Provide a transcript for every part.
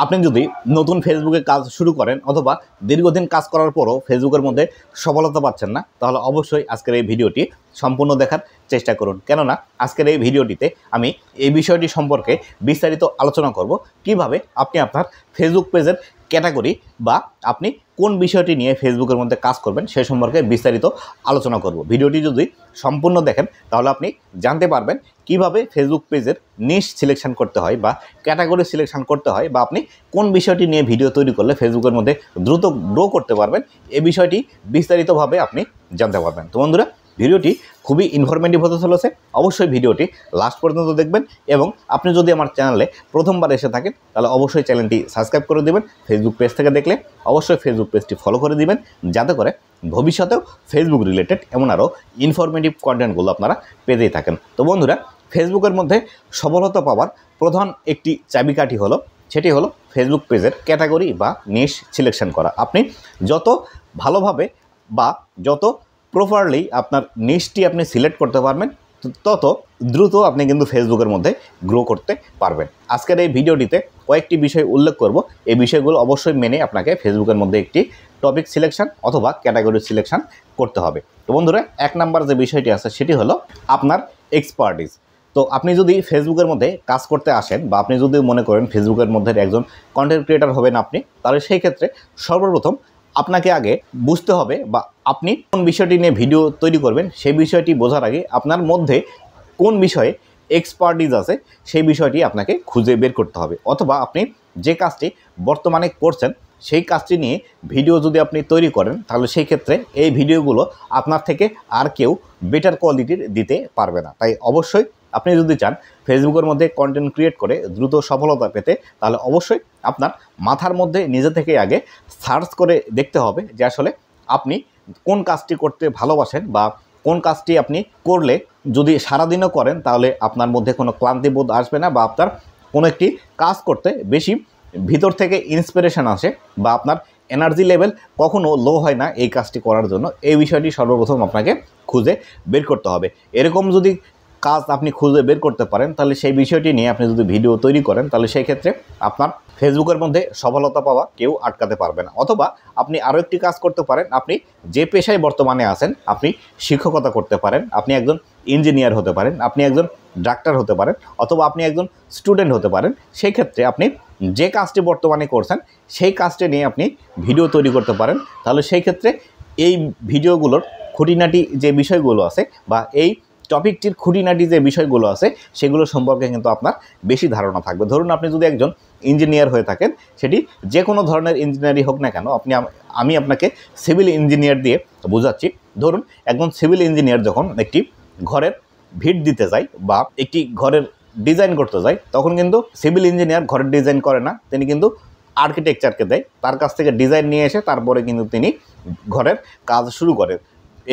আপনি যদি নতুন ফেসবুকে কাজ শুরু করেন অথবা দীর্ঘদিন কাজ করার পরও ফেসবুকের মধ্যে সফলতা পাচ্ছেন না, তাহলে অবশ্যই আজকের এই ভিডিওটি সম্পূর্ণ দেখার চেষ্টা করুন। কেননা আজকের এই ভিডিওটিতে আমি এই বিষয়টি সম্পর্কে বিস্তারিত আলোচনা করব, কিভাবে আপনি আপনার ফেসবুক পেজের ক্যাটাগরি বা আপনি কোন বিষয়টি নিয়ে ফেসবুকের মধ্যে কাজ করবেন সে সম্পর্কে বিস্তারিত আলোচনা করব। ভিডিওটি যদি সম্পূর্ণ দেখেন তাহলে আপনি জানতে পারবেন কিভাবে ফেসবুক পেজের নিশ সিলেকশন করতে হয় বা ক্যাটাগরি সিলেকশন করতে হয়, বা আপনি কোন বিষয়টি নিয়ে ভিডিও তৈরি করলে ফেসবুকের মধ্যে দ্রুত গ্রো করতে পারবেন, এই বিষয়টি বিস্তারিতভাবে আপনি জানতে পারবেন। তো বন্ধুরা, ভিডিওটি খুবই ইনফরমেটিভ হতে চলেছে, অবশ্যই ভিডিওটি লাস্ট পর্যন্ত দেখবেন। এবং আপনি যদি আমার চ্যানেলে প্রথমবার এসে থাকেন তাহলে অবশ্যই চ্যানেলটি সাবস্ক্রাইব করে দেবেন। ফেসবুক পেজ থেকে দেখলে অবশ্যই ফেসবুক পেজটি ফলো করে দিবেন, যাতে করে ভবিষ্যতেও ফেসবুক রিলেটেড এমন আরও ইনফরমেটিভ কন্টেন্টগুলো আপনারা পেতেই থাকেন। তো বন্ধুরা, ফেসবুকের মধ্যে সফলতা পাওয়ার প্রধান একটি চাবিকাঠি হলো, সেটি হলো ফেসবুক পেজের ক্যাটাগরি বা নিশ সিলেকশন করা। আপনি যত ভালোভাবে বা যত প্রপারলি আপনার নিশটি আপনি সিলেক্ট করতে পারবেন, তত দ্রুত আপনি কিন্তু ফেসবুকের মধ্যে গ্রো করতে পারবেন। আজকের এই ভিডিওটিতে কয়েকটি বিষয় উল্লেখ করব, এই বিষয়গুলো অবশ্যই মেনে আপনাকে ফেসবুকের মধ্যে একটি টপিক সিলেকশন অথবা ক্যাটাগরি সিলেকশন করতে হবে। তো বন্ধুরা, এক নাম্বার যে বিষয়টি আছে সেটি হলো আপনার এক্সপার্টিস। তো আপনি যদি ফেসবুকের মধ্যে কাজ করতে আসেন বা আপনি যদি মনে করেন ফেসবুকের মধ্যে একজন কন্টেন্ট ক্রিয়েটর হবেন আপনি, তাহলে সেই ক্ষেত্রে সর্বপ্রথম আপনাকে আগে বুঝতে হবে বা আপনি কোন বিষয়টি নিয়ে ভিডিও তৈরি করবেন সেই বিষয়টি বোঝার আগে আপনার মধ্যে কোন বিষয়ে এক্সপার্টিস আছে সেই বিষয়টি আপনাকে খুঁজে বের করতে হবে। অথবা আপনি যে কাজটি বর্তমানে করছেন সেই কাজটি নিয়ে ভিডিও যদি আপনি তৈরি করেন, তাহলে সেই ক্ষেত্রে এই ভিডিওগুলো আপনার থেকে আর কেউ বেটার কোয়ালিটির দিতে পারবে না। তাই অবশ্যই আপনি যদি চান ফেসবুকের মধ্যে কন্টেন্ট ক্রিয়েট করে দ্রুত সফলতা পেতে, তাহলে অবশ্যই আপনার মাথার মধ্যে নিজে থেকে আগে সার্চ করে দেখতে হবে যে আসলে আপনি কোন কাজটি করতে ভালোবাসেন বা কোন কাজটি আপনি করলে যদি সারাদিনও করেন তাহলে আপনার মধ্যে কোনো ক্লান্তিবোধ আসবে না, বা আপনার কোনো একটি কাজ করতে বেশি ভিতর থেকে ইন্সপিরেশন আসে বা আপনার এনার্জি লেভেল কখনো লো হয় না এই কাজটি করার জন্য। এই বিষয়টি সর্বপ্রথম আপনাকে খুঁজে বের করতে হবে। এরকম যদি কাজ আপনি খুঁজে বের করতে পারেন, তাহলে সেই বিষয়টি নিয়ে আপনি যদি ভিডিও তৈরি করেন, তাহলে সেই ক্ষেত্রে আপনার ফেসবুকের মধ্যে সফলতা পাওয়া কেউ আটকাতে পারবে না। অথবা আপনি আরও একটি কাজ করতে পারেন, আপনি যে পেশায় বর্তমানে আছেন, আপনি শিক্ষকতা করতে পারেন, আপনি একজন ইঞ্জিনিয়ার হতে পারেন, আপনি একজন ডাক্তার হতে পারেন, অথবা আপনি একজন স্টুডেন্ট হতে পারেন। সেই ক্ষেত্রে আপনি যে কাজটি বর্তমানে করছেন সেই কাজটি নিয়ে আপনি ভিডিও তৈরি করতে পারেন। তাহলে সেই ক্ষেত্রে এই ভিডিওগুলোর খুঁটিনাটি যে বিষয়গুলো আছে বা এই টপিকটির খুঁটিনাটি যে বিষয়গুলো আছে সেগুলো সম্পর্কে কিন্তু আপনার বেশি ধারণা থাকবে। ধরুন আপনি যদি একজন ইঞ্জিনিয়ার হয়ে থাকেন, সেটি যে কোনো ধরনের ইঞ্জিনিয়ারই হোক না কেন, আমি আপনাকে সিভিল ইঞ্জিনিয়ার দিয়ে বোঝাচ্ছি। ধরুন একজন সিভিল ইঞ্জিনিয়ার যখন একটি ঘরের ভিট দিতে যায় বা একটি ঘরের ডিজাইন করতে যায়, তখন কিন্তু সিভিল ইঞ্জিনিয়ার ঘরের ডিজাইন করে না, তিনি কিন্তু আর্কিটেকচারকে দেয়, তার কাছ থেকে ডিজাইন নিয়ে এসে তারপরে কিন্তু তিনি ঘরের কাজ শুরু করেন।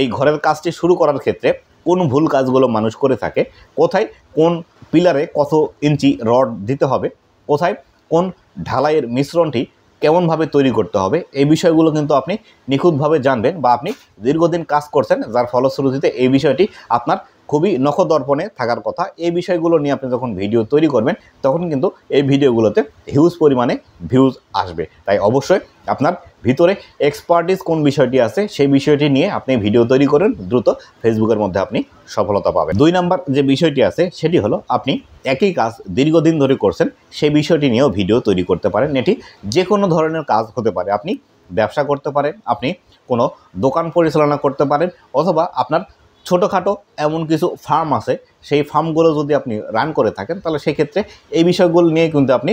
এই ঘরের কাজটি শুরু করার ক্ষেত্রে কোন ভুল কাজগুলো মানুষ করে থাকে, কোথায় কোন পিলারে কত ইঞ্চি রড দিতে হবে, কোথায় কোন ঢালাইয়ের মিশ্রণটি কেমনভাবে তৈরি করতে হবে, এই বিষয়গুলো কিন্তু আপনি নিখুঁতভাবে জানবেন বা আপনি দীর্ঘদিন কাজ করছেন, যার ফলশ্রুতিতে এই বিষয়টি আপনার খুবই নখদর্পণে থাকার কথা। এই বিষয়গুলো নিয়ে আপনি যখন ভিডিও তৈরি করবেন তখন কিন্তু এই ভিডিওগুলোতে হিউজ পরিমাণে ভিউজ আসবে। তাই অবশ্যই আপনার ভিতরে এক্সপার্টিস কোন বিষয়টি আছে সেই বিষয়টি নিয়ে আপনি ভিডিও তৈরি করেন, দ্রুত ফেসবুকের মধ্যে আপনি সফলতা পাবেন। 2 নাম্বার যে বিষয়টি আছে সেটি হলো আপনি একই কাজ দীর্ঘদিন ধরে করছেন সেই বিষয়টি নিয়েও ভিডিও তৈরি করতে পারেন। এটি যে কোনো ধরনের কাজ হতে পারে, আপনি ব্যবসা করতে পারেন, আপনি কোনো দোকান পরিচালনা করতে পারেন, অথবা আপনার ছোটোখাটো এমন কিছু ফার্ম আছে, সেই ফার্মগুলো যদি আপনি রান করে থাকেন তাহলে সেক্ষেত্রে এই বিষয়গুলো নিয়ে কিন্তু আপনি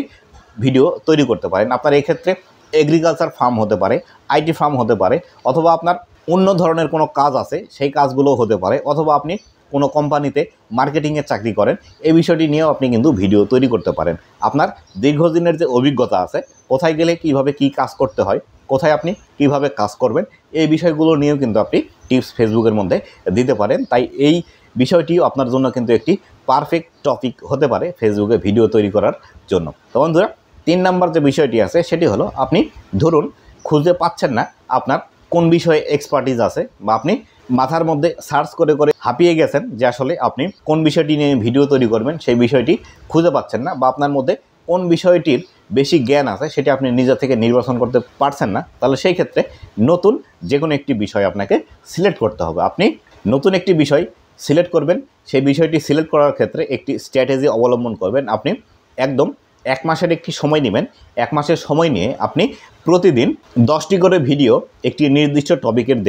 ভিডিও তৈরি করতে পারেন। আপনার এই ক্ষেত্রে এগ্রিকালচার ফার্ম হতে পারে, আইটি ফার্ম হতে পারে, অথবা আপনার অন্য ধরনের কোনো কাজ আছে সেই কাজগুলোও হতে পারে, অথবা আপনি কোনো কোম্পানিতে মার্কেটিংয়ের চাকরি করেন, এই বিষয়টি নিয়েও আপনি কিন্তু ভিডিও তৈরি করতে পারেন। আপনার দীর্ঘদিনের যে অভিজ্ঞতা আছে, কোথায় গেলে কিভাবে কি কাজ করতে হয়, কোথায় আপনি কিভাবে কাজ করবেন, এই বিষয়গুলো নিয়েও কিন্তু আপনি টিপস ফেসবুকের মধ্যে দিতে পারেন। তাই এই বিষয়টিও আপনার জন্য কিন্তু একটি পারফেক্ট টপিক হতে পারে ফেসবুকে ভিডিও তৈরি করার জন্য। তো বন্ধুরা, 3 নাম্বার যে বিষয়টি আছে সেটি হলো আপনি ধরুন খুঁজে পাচ্ছেন না আপনার কোন বিষয়ে এক্সপার্টিস আছে, বা আপনি মাথার মধ্যে সার্চ করে করে হাঁপিয়ে গেছেন যে আসলে আপনি কোন বিষয়টি নিয়ে ভিডিও তৈরি করবেন সেই বিষয়টি খুঁজে পাচ্ছেন না, বা আপনার মধ্যে কোন বিষয়টির বেশি জ্ঞান আছে সেটি আপনি নিজে থেকে নির্বাচন করতে পারছেন না, তাহলে সেই ক্ষেত্রে নতুন যে কোনো একটি বিষয় আপনাকে সিলেক্ট করতে হবে। আপনি নতুন একটি বিষয় সিলেক্ট করবেন, সেই বিষয়টি সিলেক্ট করার ক্ষেত্রে একটি স্ট্র্যাটেজি অবলম্বন করবেন। আপনি একদম 1 মাসের একটি সময় নেবেন, 1 মাসের সময় নিয়ে আপনি প্রতিদিন 10টি করে ভিডিও একটি নির্দিষ্ট টপিকের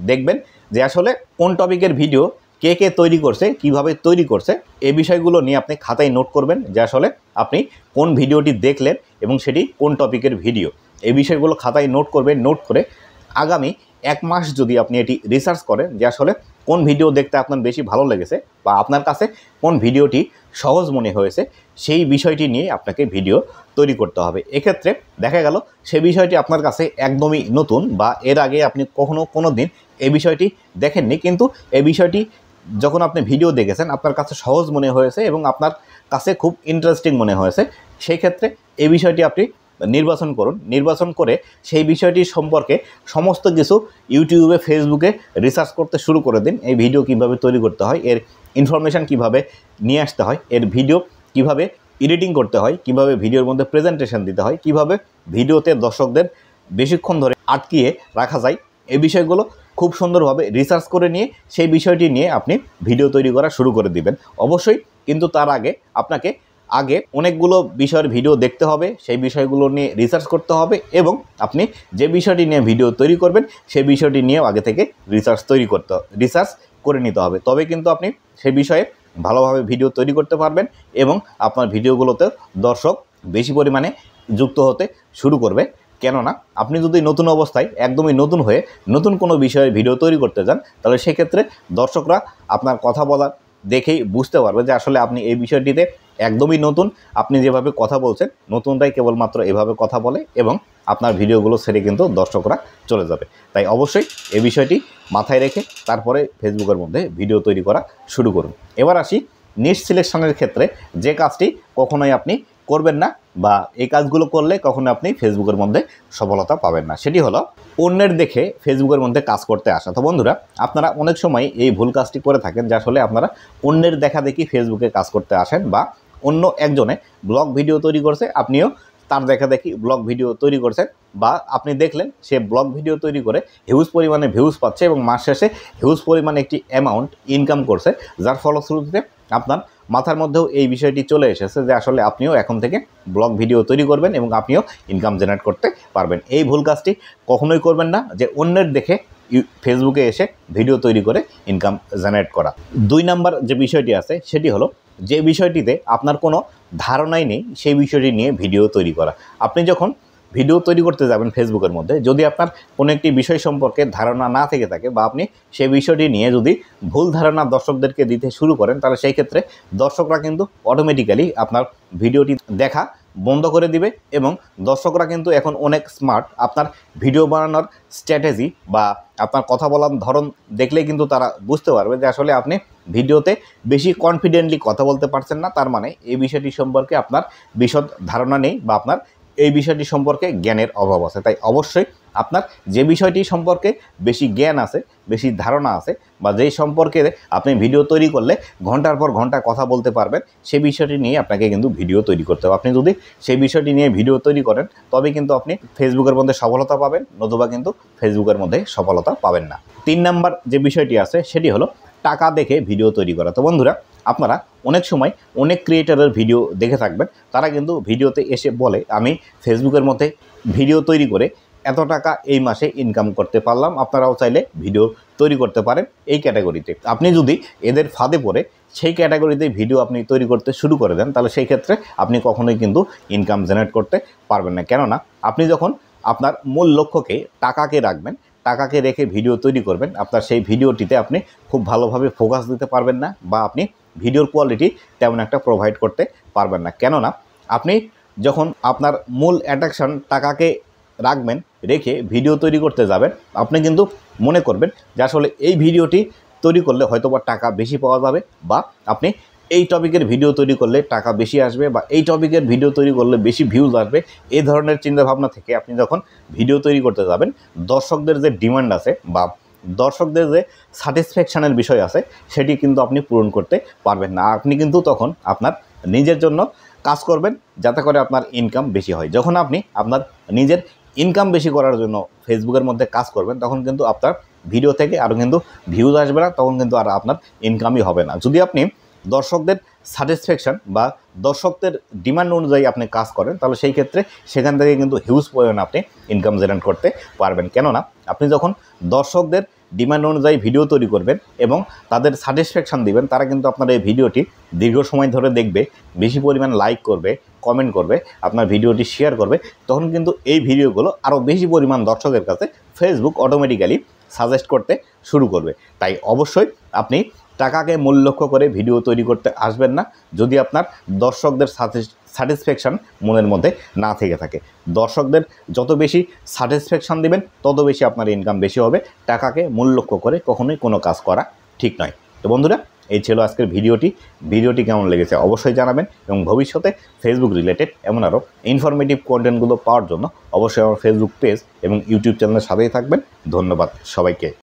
দেখবেন যে আসলে কোন টপিকের ভিডিও কে কে তৈরি করছে, কিভাবে তৈরি করছে, এই বিষয়গুলো নিয়ে আপনি খাতায় নোট করবেন যে আসলে আপনি কোন ভিডিওটি দেখলেন এবং সেটি কোন টপিকের ভিডিও, এই বিষয়গুলো খাতায় নোট করবেন। নোট করে আগামী 1 মাস যদি আপনি এটি রিসার্চ করেন যে আসলে কোন ভিডিও দেখতে আপনার বেশি ভালো লেগেছে বা আপনার কাছে কোন ভিডিওটি সহজ মনে হয়েছে, সেই বিষয়টি নিয়ে আপনাকে ভিডিও তৈরি করতে হবে। এক্ষেত্রে দেখা গেল সেই বিষয়টি আপনার কাছে একদমই নতুন বা এর আগে আপনি কোনো দিন এই বিষয়টি দেখেননি, কিন্তু এই বিষয়টি যখন আপনি ভিডিও দেখেছেন আপনার কাছে সহজ মনে হয়েছে এবং আপনার কাছে খুব ইন্টারেস্টিং মনে হয়েছে, সেই ক্ষেত্রে এই বিষয়টি আপনি নির্বাচন করুন। নির্বাচন করে সেই বিষয়টি সম্পর্কে সমস্ত কিছু ইউটিউবে, ফেসবুকে রিসার্চ করতে শুরু করে দিন। এই ভিডিও কিভাবে তৈরি করতে হয়, এর ইনফরমেশান কিভাবে নিয়ে আসতে হয়, এর ভিডিও কিভাবে এডিটিং করতে হয়, কিভাবে ভিডিওর মধ্যে প্রেজেন্টেশন দিতে হয়, কিভাবে ভিডিওতে দর্শকদের বেশিক্ষণ ধরে আটকিয়ে রাখা যায়, এই বিষয়গুলো খুব সুন্দরভাবে রিসার্চ করে নিয়ে সেই বিষয়টি নিয়ে আপনি ভিডিও তৈরি করা শুরু করে দিবেন। অবশ্যই কিন্তু তার আগে আপনাকে অনেকগুলো বিষয়ের ভিডিও দেখতে হবে, সেই বিষয়গুলো নিয়ে রিসার্চ করতে হবে এবং আপনি যে বিষয়টি নিয়ে ভিডিও তৈরি করবেন সেই বিষয়টি নিয়েও আগে থেকে রিসার্চ করে নিতে হবে। তবে কিন্তু আপনি সেই বিষয়ে ভালোভাবে ভিডিও তৈরি করতে পারবেন এবং আপনার ভিডিওগুলোতে দর্শক বেশি পরিমাণে যুক্ত হতে শুরু করবে। কেননা আপনি যদি নতুন অবস্থায় একদমই নতুন হয়ে নতুন কোনো বিষয়ে ভিডিও তৈরি করতে যান, তাহলে সেক্ষেত্রে দর্শকরা আপনার কথা বলা দেখেই বুঝতে পারবে যে আসলে আপনি এই বিষয়টিতে একদমই নতুন। আপনি যেভাবে কথা বলছেন, নতুনরাই কেবলমাত্র এভাবে কথা বলে এবং আপনার ভিডিওগুলো ছেড়ে কিন্তু দর্শকরা চলে যাবে। তাই অবশ্যই এই বিষয়টি মাথায় রেখে তারপরে ফেসবুকের মধ্যে ভিডিও তৈরি করা শুরু করুন। এবার আসি নিশ সিলেকশনের ক্ষেত্রে যে কাজটি কখনোই আপনি করবেন না বা এই কাজগুলো করলে কখনো আপনি ফেসবুকের মধ্যে সফলতা পাবেন না, সেটি হলো অন্যের দেখে ফেসবুকের মধ্যে কাজ করতে আসা। তো বন্ধুরা, আপনারা অনেক সময় এই ভুল কাজটি করে থাকেন যে আসলে আপনারা অন্যের দেখা দেখি ফেসবুকে কাজ করতে আসেন বা অন্য একজনে ব্লগ ভিডিও তৈরি করছে, আপনিও তার দেখা দেখি ব্লগ ভিডিও তৈরি করছেন বা আপনি দেখলেন সে ব্লগ ভিডিও তৈরি করে হিউজ পরিমাণে ভিউজ পাচ্ছে এবং মাস শেষে হিউজ পরিমাণে একটি অ্যামাউন্ট ইনকাম করছে, যার ফলশ্রুতিতে আপনার মাথার মধ্যেও এই বিষয়টি চলে এসেছে যে আসলে আপনিও এখন থেকে ব্লগ ভিডিও তৈরি করবেন এবং আপনিও ইনকাম জেনারেট করতে পারবেন। এই ভুল কাজটি কখনোই করবেন না যে অন্যের দেখে ফেসবুকে এসে ভিডিও তৈরি করে ইনকাম জেনারেট করা। 2 নাম্বার যে বিষয়টি আছে সেটি হলো যে বিষয়টিতে আপনার কোনো ধারণাই নেই সেই বিষয়টি নিয়ে ভিডিও তৈরি করা। আপনি যখন ভিডিও তৈরি করতে যাবেন ফেসবুকের মধ্যে, যদি আপনার কোনো একটি বিষয় সম্পর্কে ধারণা না থেকে থাকে বা আপনি সেই বিষয়টি নিয়ে যদি ভুল ধারণা দর্শকদেরকে দিতে শুরু করেন, তাহলে সেই ক্ষেত্রে দর্শকরা কিন্তু অটোমেটিক্যালি আপনার ভিডিওটি দেখা বন্ধ করে দিবে এবং দর্শকরা কিন্তু এখন অনেক স্মার্ট। আপনার ভিডিও বানানোর স্ট্র্যাটেজি বা আপনার কথা বলার ধরন দেখলেই কিন্তু তারা বুঝতে পারবে যে আসলে আপনি ভিডিওতে বেশি কনফিডেন্টলি কথা বলতে পারছেন না, তার মানে এই বিষয়টি সম্পর্কে আপনার বিশদ ধারণা নেই বা আপনার এই বিষয়টি সম্পর্কে জ্ঞানের অভাব আছে। তাই অবশ্যই আপনার যে বিষয়টি সম্পর্কে বেশি জ্ঞান আছে, বেশি ধারণা আছে বা যেই সম্পর্কে আপনি ভিডিও তৈরি করলে ঘন্টার পর ঘন্টা কথা বলতে পারবেন, সেই বিষয়টি নিয়ে আপনাকে কিন্তু ভিডিও তৈরি করতে হবে। আপনি যদি সেই বিষয়টি নিয়ে ভিডিও তৈরি করেন তবে কিন্তু আপনি ফেসবুকের মধ্যে সফলতা পাবেন, নতুবা কিন্তু ফেসবুকের মধ্যে সফলতা পাবেন না। 3 নাম্বার যে বিষয়টি আছে সেটি হলো টাকা দেখে ভিডিও তৈরি করা। তো বন্ধুরা, আপনারা অনেক সময় অনেক ক্রিয়েটরের ভিডিও দেখে থাকবেন, তারা কিন্তু ভিডিওতে এসে বলে আমি ফেসবুকের মধ্যে ভিডিও তৈরি করে এত টাকা এই মাসে ইনকাম করতে পারলাম। আপনারাও চাইলে ভিডিও তৈরি করতে পারেন এই ক্যাটাগরিতে। আপনি যদি এদের ফাঁদে পড়ে সেই ক্যাটাগরিতে ভিডিও আপনি তৈরি করতে শুরু করে দেন, তাহলে সেই ক্ষেত্রে আপনি কখনোই কিন্তু ইনকাম জেনারেট করতে পারবেন না। কেননা আপনি যখন আপনার মূল লক্ষ্যকে টাকাকে রাখবেন, টাকাকে রেখে ভিডিও তৈরি করবেন, আপনার সেই ভিডিওটিতে আপনি খুব ভালোভাবে ফোকাস দিতে পারবেন না বা আপনি ভিডিওর কোয়ালিটি তেমন একটা প্রোভাইড করতে পারবেন না। কেননা আপনি যখন আপনার মূল অ্যাট্রাকশন টাকাকে রাখবেন, রেখে ভিডিও তৈরি করতে যাবেন, আপনি কিন্তু মনে করবেন যে আসলে এই ভিডিওটি তৈরি করলে হয়তোবা টাকা বেশি পাওয়া যাবে বা আপনি এই টপিকের ভিডিও তৈরি করলে টাকা বেশি আসবে বা এই টপিকের ভিডিও তৈরি করলে বেশি ভিউজ আসবে। এই ধরনের চিন্তাভাবনা থেকে আপনি যখন ভিডিও তৈরি করতে যাবেন, দর্শকদের যে ডিমান্ড আছে বা দর্শকদের যে স্যাটিসফ্যাকশানের বিষয় আছে সেটি কিন্তু আপনি পূরণ করতে পারবেন না। আপনি কিন্তু তখন আপনার নিজের জন্য কাজ করবেন যাতে করে আপনার ইনকাম বেশি হয়। যখন আপনি আপনার নিজের ইনকাম বেশি করার জন্য ফেসবুকের মধ্যে কাজ করবেন, তখন কিন্তু আপনার ভিডিও থেকে আরও কিন্তু ভিউজ আসবে না, তখন কিন্তু আর আপনার ইনকামই হবে না। যদি আপনি দর্শকদের স্যাটিসফ্যাকশন বা দর্শকদের ডিমান্ড অনুযায়ী আপনি কাজ করেন, তাহলে সেই ক্ষেত্রে সেখান থেকে কিন্তু হিউজ পরিমাণে আপনি ইনকাম জেনারেট করতে পারবেন। কেননা আপনি যখন দর্শকদের ডিমান্ড অনুযায়ী ভিডিও তৈরি করবেন এবং তাদের স্যাটিসফ্যাকশান দিবেন, তারা কিন্তু আপনার এই ভিডিওটি দীর্ঘ সময় ধরে দেখবে, বেশি পরিমাণ লাইক করবে, কমেন্ট করবে, আপনার ভিডিওটি শেয়ার করবে, তখন কিন্তু এই ভিডিওগুলো আরও বেশি পরিমাণ দর্শকের কাছে ফেসবুক অটোমেটিক্যালি সাজেস্ট করতে শুরু করবে। তাই অবশ্যই আপনি টাকাকে মূল লক্ষ্য করে ভিডিও তৈরি করতে আসবেন না, যদি আপনার দর্শকদের স্যাটিসফ্যাকশান মনের মধ্যে না থেকে থাকে। দর্শকদের যত বেশি স্যাটিসফ্যাকশান দিবেন, তত বেশি আপনার ইনকাম বেশি হবে। টাকাকে মূল লক্ষ্য করে কখনোই কোনো কাজ করা ঠিক নয়। তো বন্ধুরা, এই ছিল আজকের ভিডিওটি কেমন লেগেছে অবশ্যই জানাবেন, এবং ভবিষ্যতে ফেসবুক রিলেটেড এমন আরও ইনফরমেটিভ কন্টেন্টগুলো পাওয়ার জন্য অবশ্যই আমার ফেসবুক পেজ এবং ইউটিউব চ্যানেলের সাথেই থাকবেন। ধন্যবাদ সবাইকে।